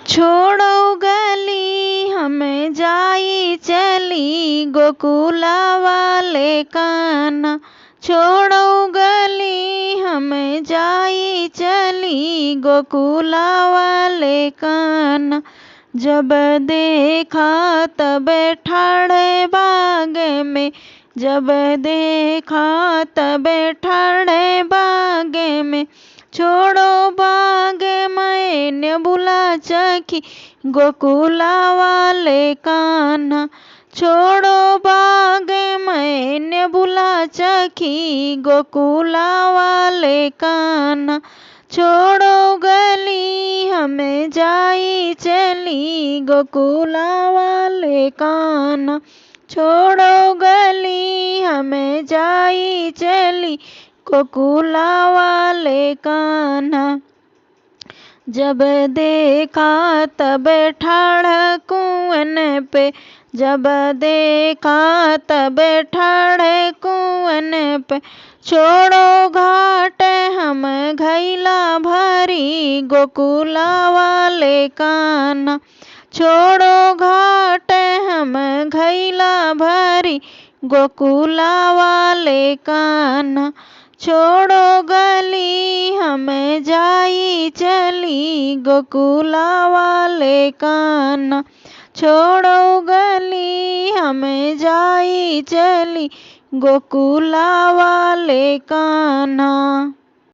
छोड़ो गली हमें जाई चली गोकुला वाले कान्हा। छोड़ो गली हमें जाई चली गोकुला वाले कान्हा। जब देखा तब ठाड़े बाग में, जब देखा तब ठाड़े बाग में। छोड़ो बाग मैंने बुला चखी गोकुला वाले कान्हा। छोड़ो बाग मैंने बुला चखी गोकुला वाले कान्हा। छोड़ो गली हमें जाई चली गोकुला वाले कान्हा। छोड़ो गली हमें जाई चली गोकुला वाले कान्हा। जब देखा तब ठाड़ कुएं पे, जब देखा तब ठाड़ कुएं पे। छोड़ो घाट हम घैला भरी गोकुला वाले कान्हा। छोड़ो घाट हम घैला भरी गोकुला वाले कान्हा। छोड़ो गली हमें जाई चली गोकुला वाले कान्हा। छोड़ो गली हमें जाई चली गोकुला वाले कान्हा।